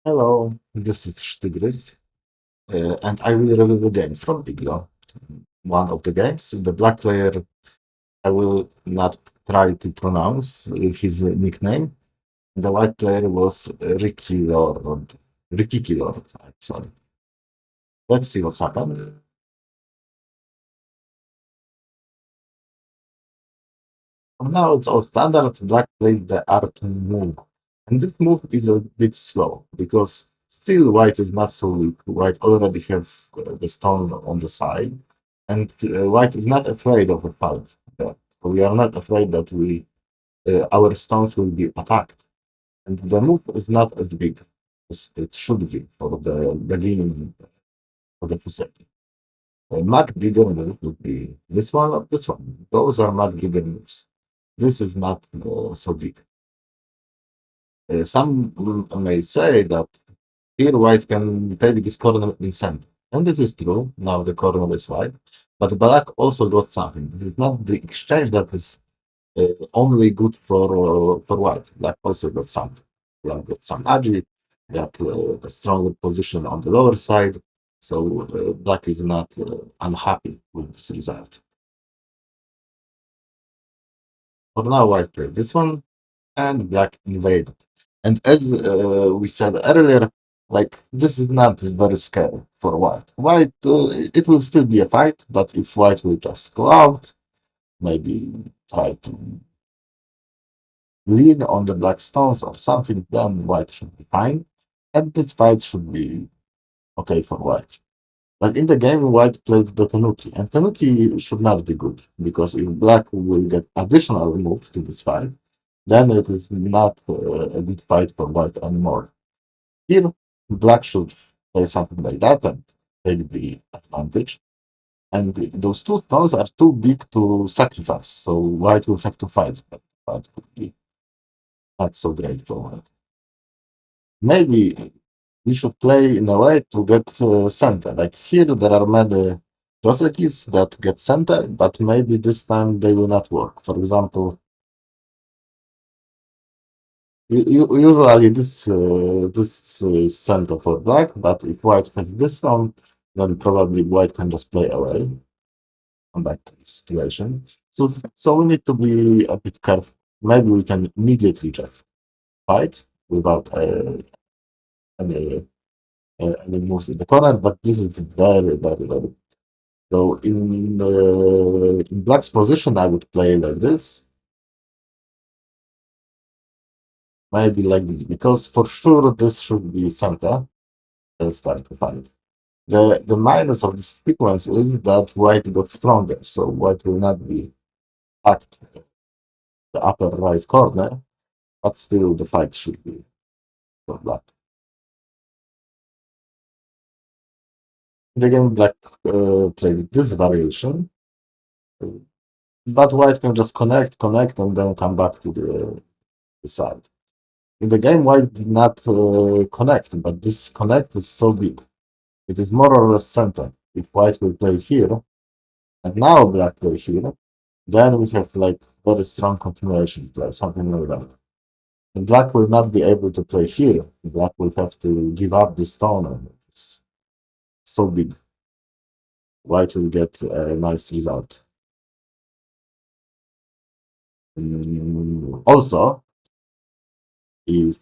Hello, this is Shtigrys, and I will review the game from Iglo. One of the games, the black player, I will not try to pronounce his nickname. The white player was Rikikilord. Rikikilord, I'm sorry. Let's see what happened. Now it's all standard. Black played the art move. And this move is a bit slow because still white is not so weak. White already have the stone on the side. And white is not afraid of a fight. So we are not afraid that our stones will be attacked. And the move is not as big as it should be for the beginning for the Fuseki. A much bigger move would be this one or this one. Those are much bigger moves. This is not so big. Some may say that here white can take this corner in center. And this is true. Now the corner is white. But black also got something. It is not the exchange that is only good for white. Black also got something. Black got some agi, got a stronger position on the lower side. So black is not unhappy with this result. For now, white played this one, and black invaded. And as we said earlier, like this is not very scary for white. White, it will still be a fight, but if white will just go out, maybe try to lean on the black stones or something, then white should be fine. And this fight should be okay for white. But in the game, white played the Tanuki, and Tanuki should not be good, because if black will get additional move to this fight, then it is not a good fight for white anymore. Here, black should play something like that and take the advantage. And those two stones are too big to sacrifice, so white will have to fight, but that would be not so great for white. Maybe we should play in a way to get center. Like here, there are many Josekis that get center, but maybe this time they will not work. For example, usually this is center for black, but if white has this one, then probably white can just play away. Come back to the situation. So we need to be a bit careful. Maybe we can immediately just fight without any moves in the corner, but this is very. So in black's position, I would play like this, maybe like this, because for sure this should be center and start to fight. The minus of this sequence is that white got stronger, so white will not be packed the upper right corner, but still the fight should be for black. The game black played this variation, but white can just connect, and then come back to the side. In the game, white did not connect, but this connect is so big. It is more or less center. If white will play here, and now black play here, then we have like very strong continuations there, something like that. And black will not be able to play here. Black will have to give up the stone, and it's so big. White will get a nice result. Also, if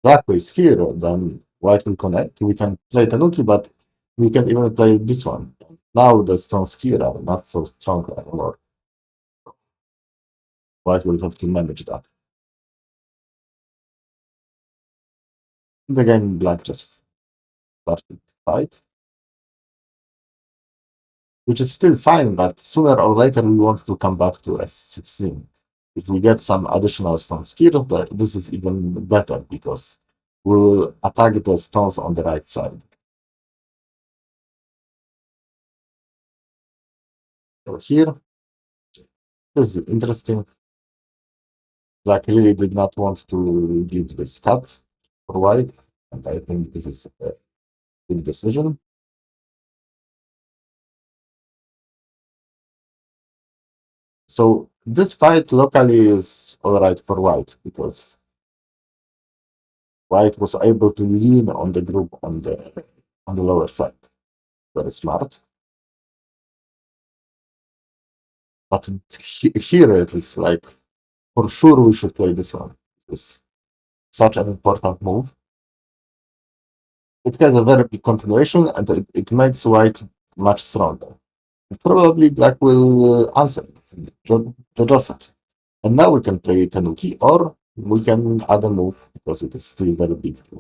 black plays here, then white will connect. We can play Tanuki, but we can even play this one. Now the stones here are not so strong anymore. White will have to manage that. In the game, black just started to fight, which is still fine, but sooner or later we want to come back to S16. If we get some additional stones here, this is even better because we'll attack the stones on the right side. So here, this is interesting. Black really did not want to give this cut for white, and I think this is a good decision. So this fight locally is all right for white because white was able to lean on the group on the lower side. Very smart. But here it is like, for sure we should play this one. It's such an important move. It has a very big continuation, and it makes white much stronger. Probably black will answer the Joseph. And now we can play Tanuki, or we can add a move, because it is still very big to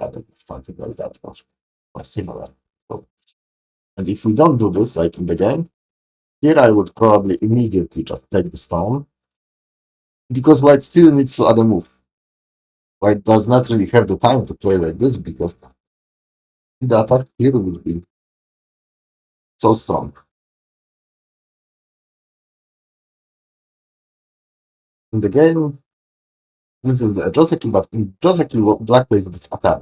add a move, something like that, or similar. So, and if we don't do this, like in the game, here I would probably immediately just take the stone, because white still needs to add a move. White does not really have the time to play like this, because the attack here will be so strong. In the game, this is the Joseki, but in Joseki, black plays this attack.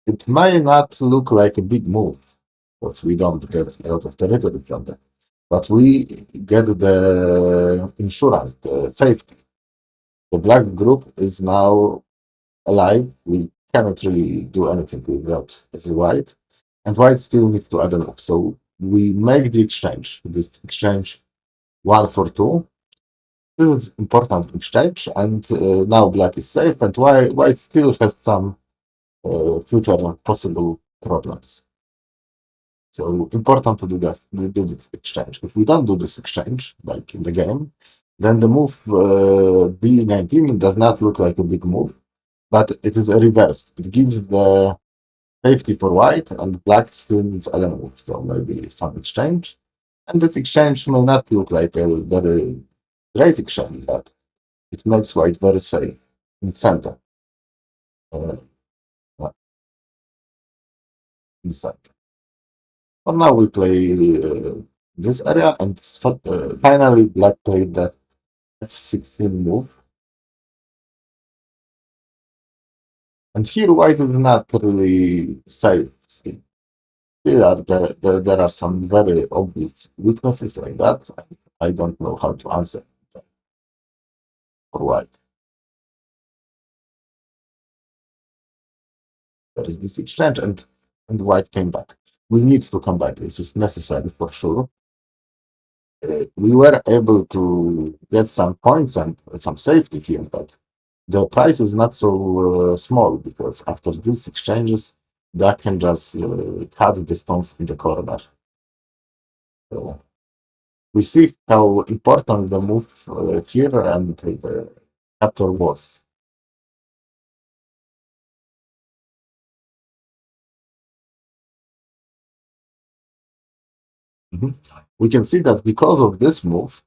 It may not look like a big move, because we don't get a lot of territory from that, but we get the insurance, the safety. The black group is now alive. We cannot really do anything with that as white, and white still needs to add a move. So we make the exchange. This exchange 1 for 2. This is important exchange, and now black is safe, and white still has some future possible problems. So important to do this exchange. If we don't do this exchange, like in the game, then the move B19 does not look like a big move, but it is a reverse. It gives the safety for white, and black still needs other move. So maybe some exchange. And this exchange may not look like a very great exchange, but it makes white very safe in center. In center. For now, we play this area, and finally, black played the S16 move. And here, white is not really safe still. There are some very obvious weaknesses like that. I don't know how to answer for white. There is this exchange, and white came back. We need to come back. This is necessary for sure. We were able to get some points and some safety here, but the price is not so small, because after these exchanges, black can just cut the stones in the corner. So we see how important the move here and the capture was. We can see that because of this move,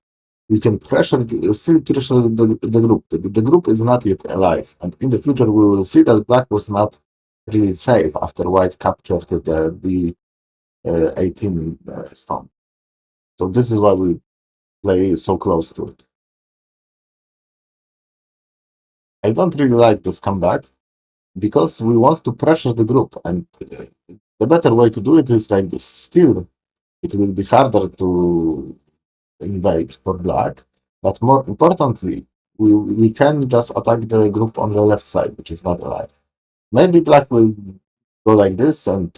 we can still pressure the group. The group is not yet alive, and in the future we will see that black was not really safe after white captured the B18 stone. So this is why we play so close to it. I don't really like this comeback, because we want to pressure the group, and the better way to do it is like this. Still, it will be harder to invade for black, but more importantly, we can just attack the group on the left side, which is not alive. Maybe black will go like this and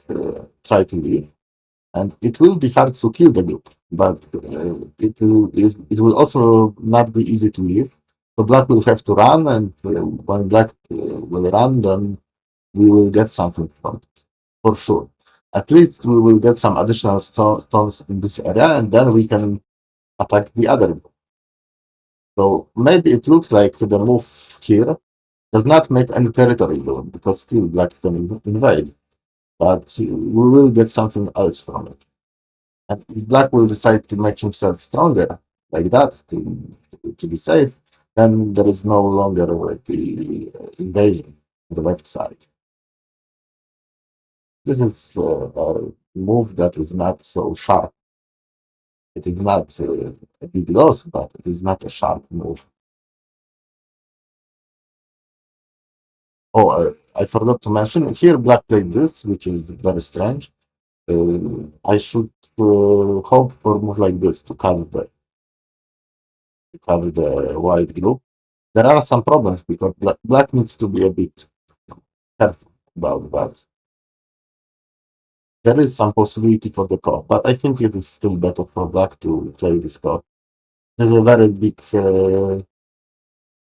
try to leave, and it will be hard to kill the group, but it will also not be easy to leave. So black will have to run, and when black will run, then we will get something from it, for sure. At least we will get some additional stones in this area, and then we can attack the other group. So maybe it looks like the move here does not make any territory good, because still black can invade, but we will get something else from it. And if black will decide to make himself stronger like that to be safe, then there is no longer the invasion on the left side. This is a move that is not so sharp. It is not a big loss, but it is not a sharp move. Oh, I forgot to mention, here black played this, which is very strange. I should hope for a move like this to cut the white group. There are some problems, because black needs to be a bit careful about that. There is some possibility for the co, but I think it is still better for black to play this co. There's a very big co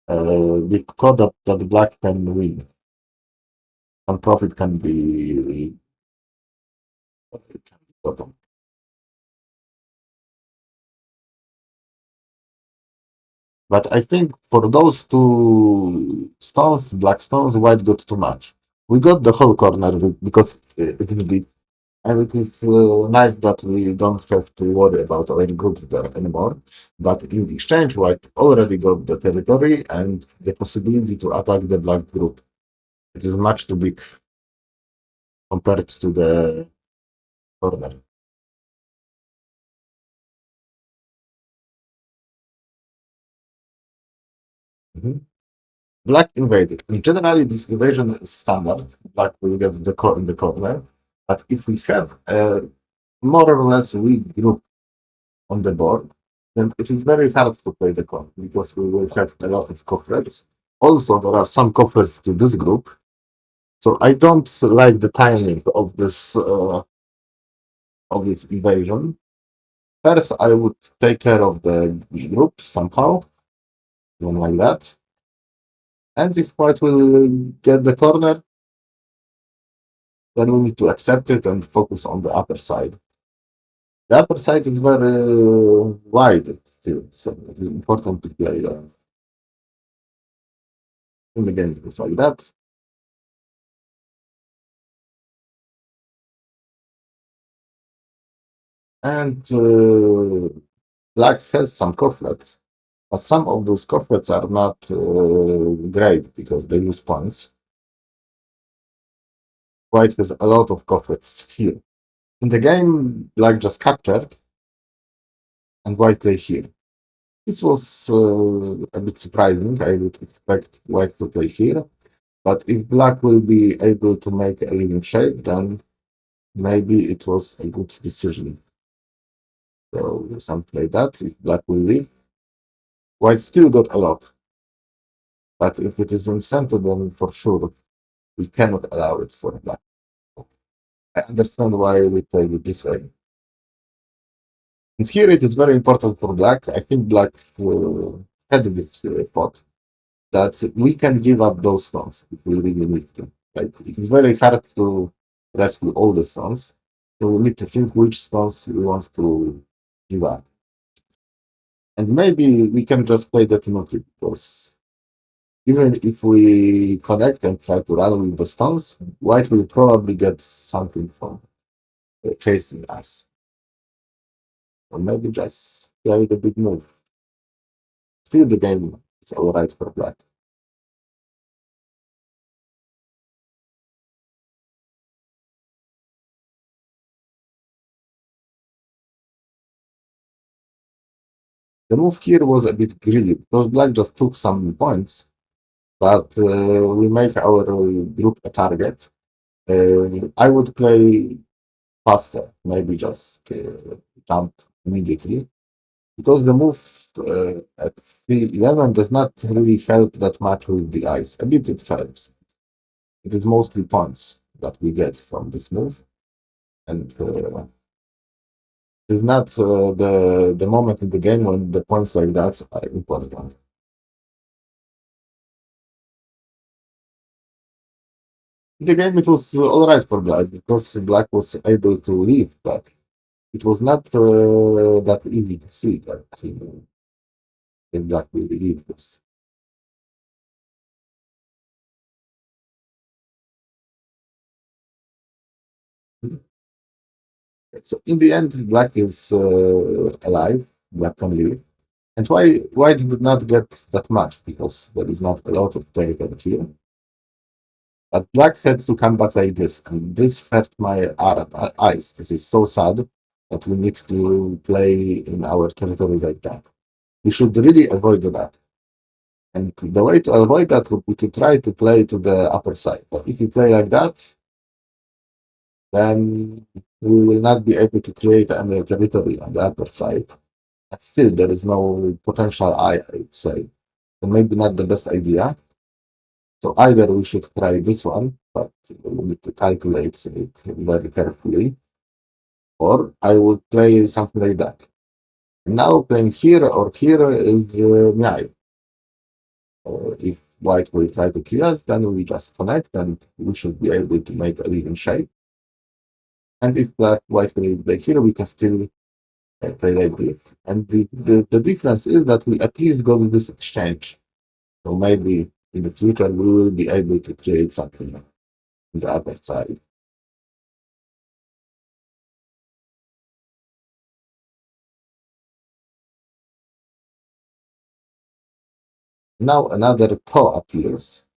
that black can win. Some profit can be gotten. But I think for those two stones, black stones, white got too much. We got the whole corner because it is big, and it is nice that we don't have to worry about our groups there anymore. But in exchange, white already got the territory and the possibility to attack the black group. It is much too big compared to the corner. Mhm. Black invaded. In generally, this invasion is standard. Black will get the core in the corner. But if we have a more or less weak group on the board, then it is very hard to play the core because we will have a lot of cofrets. Also, there are some cofrets to this group. So I don't like the timing of this invasion. First, I would take care of the group somehow, something like that. And if white will get the corner, then we need to accept it and focus on the upper side. The upper side is very wide still, so it is important to play in the game just like that. And black has some corporates, but some of those corporates are not great because they lose points. White has a lot of corporates here. In the game, black just captured and white play here. This was a bit surprising. I would expect white to play here. But if black will be able to make a living shape, then maybe it was a good decision. So something like that. If black will leave, white still got a lot. But if it is in center, then for sure we cannot allow it for black. I understand why we played it this way. And here it is very important for black. I think black had this thought that we can give up those stones if we really need to. Like it is very hard to rescue all the stones. So we need to think which stones we want to give up. And maybe we can just play the Tanuki because even if we connect and try to run with the stones, white will probably get something from chasing us. Or maybe just play the big move. Still the game is alright for black. The move here was a bit greedy because black just took some points, but we make our group a target. I would play faster, maybe just jump immediately, because the move at 311 does not really help that much with the ice. A bit it helps. It is mostly points that we get from this move, and it's not the moment in the game when the points like that are important. In the game, it was all right for black because black was able to leave, but it was not that easy to see that black will leave this. So in the end, black is alive. Black can leave. And why white did not get that much because there is not a lot of territory here. But black had to come back like this, and this hurt my eyes. This is so sad that we need to play in our territory like that. We should really avoid that. And the way to avoid that would be to try to play to the upper side. But if you play like that, then we will not be able to create any territory on the upper side. But still, there is no potential I would say. So maybe not the best idea. So either we should try this one, but we need to calculate it very carefully. Or I would play something like that. Now playing here or here is the miai. If white will try to kill us, then we just connect and we should be able to make a living shape. And if white will play here, we can still play like this. And the difference is that we at least got this exchange. So maybe in the future we will be able to create something on the other side. Now another ko appears.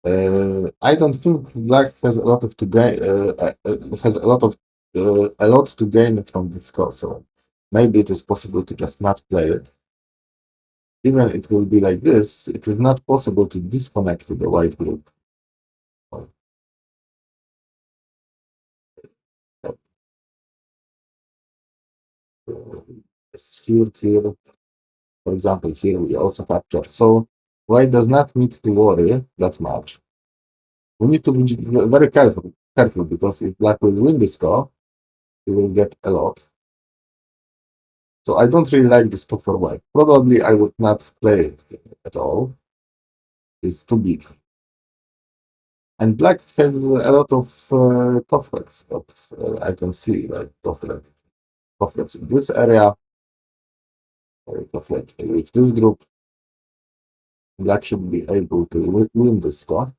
I don't think black has a lot of to gain. Has a lot to gain from this ko. So maybe it is possible to just not play it. Even it will be like this. It is not possible to disconnect the white group. Here, for example, here we also capture. So white does not need to worry that much. We need to be very careful because if black will win this score, he will get a lot. So I don't really like this score for white. Probably I would not play it at all. It's too big. And black has a lot of top threats that I can see, like top threats in this area, top threat with this group. Black should be able to win this score.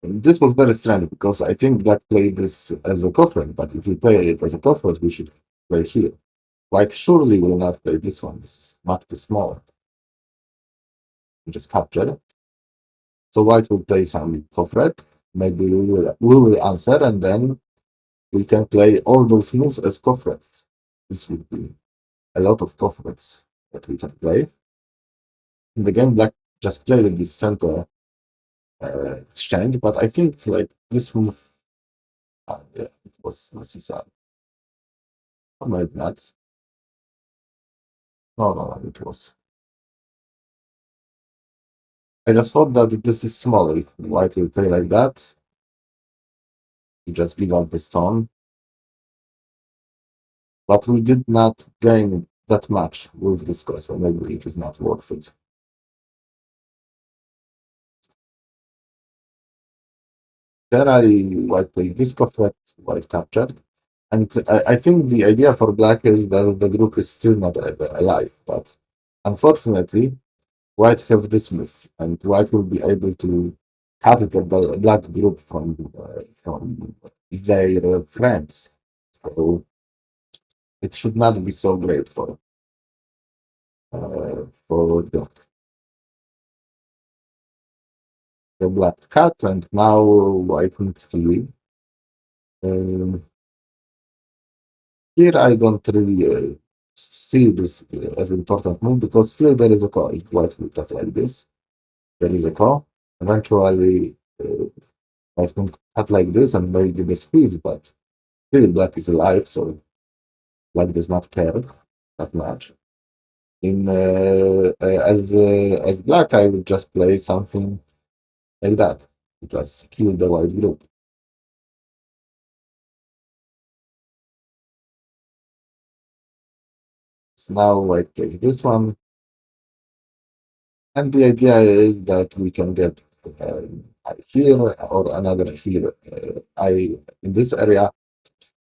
And this was very strange because I think black played this as a cofret, but if we play it as a cofret, we should play here. White surely will not play this one. This is much too small. Just capture it. So white will play some cofret. Maybe we will answer, and then we can play all those moves as cofrets. This would be a lot of cofrets that we can play. In the game, black just played this center exchange, but I think like this move, yeah, it was necessary. Or maybe not. No, it was. I just thought that this is smaller. If white will play like that, you just give up the stone. But we did not gain that much with this score, so maybe it is not worth it. Generally, white played this cofret, white captured. And I think the idea for black is that the group is still not alive, but unfortunately, white have this move, and white will be able to cut the black group from their friends. So it should not be so great black. The black cut, and now white needs to leave. Um, Here I don't really see this as an important move because still there is a call. If white will cut like this, there is a call. Eventually, white will cut like this and maybe give a squeeze, but still black is alive, so black does not care that much. As black, I would just play something like that, just kill the white group. So now white plays this one, and the idea is that we can get here or another here in this area,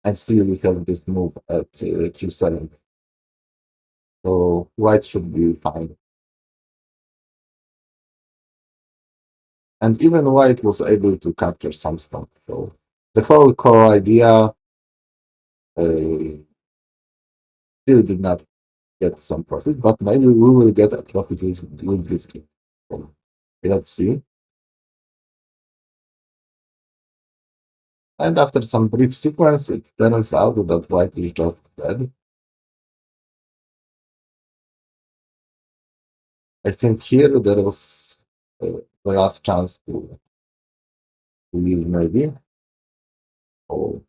and still we have this move at q7. So white should be fine. And even white was able to capture some stuff. So the whole core idea still did not get some profit, but maybe we will get a profit with this game. So let's see. And after some brief sequence, it turns out that white is just dead. I think here there was the last chance to leave, maybe. Oh,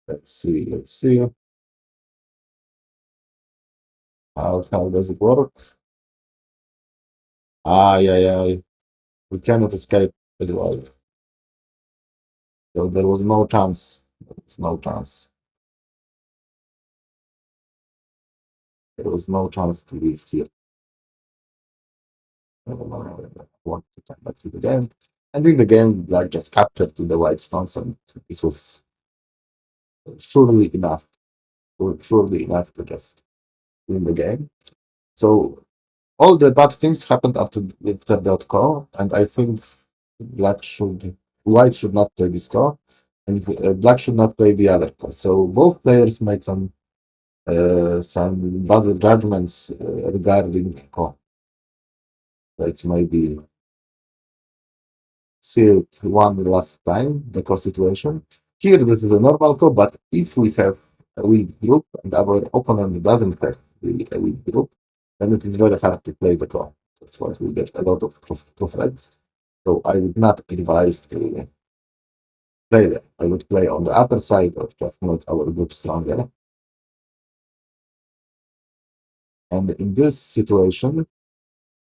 let's see. How does it work? Ay. We cannot escape as well. So there was no chance. There was no chance. There was no chance to leave here. I want to come back to the game. And in the game, black just captured to the white stones, and this was surely enough. Surely enough to just win the game. So all the bad things happened after that call, and I think white should not play this call, and black should not play the other call. So both players made some bad judgments regarding call. Let's maybe see it one last time, the call situation. Here, this is a normal call, but if we have a weak group and our opponent doesn't have a weak group, then it is very hard to play the call. That's why we get a lot of threats. So I would not advise to play that. I would play on the upper side or just make our group stronger. And in this situation,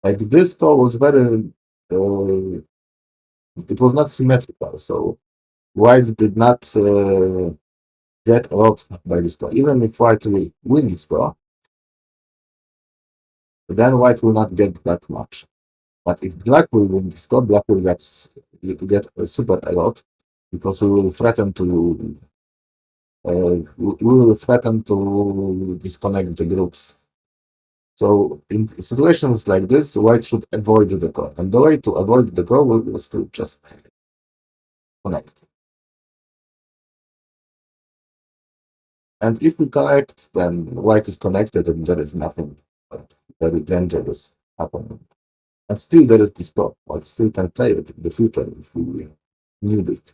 like this call was very, it was not symmetrical. So white did not get a lot by this call. Even if white will win this call, then white will not get that much. But if black will win this call, black will get super a lot because we will threaten to disconnect the groups. So in situations like this, white should avoid the call, and the way to avoid the call was to just connect. And if we connect, then white is connected, and there is nothing like very dangerous happening. And still there is this call. White still can play it in the future if we need it.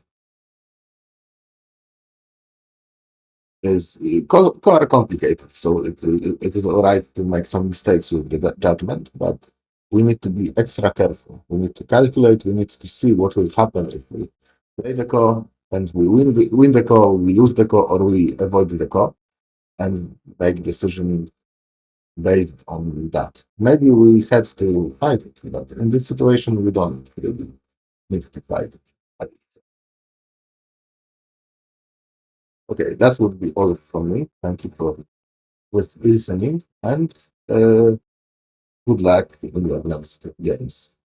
Is are complicated, so it is all right to make some mistakes with the judgment, but we need to be extra careful. We need to calculate. We need to see what will happen if we play the call and we win the call, we lose the call, or we avoid the call, and make decision based on that. Maybe we had to fight it, but in this situation, we don't really need to fight it. Okay, that would be all from me. Thank you for listening, and good luck in your next games.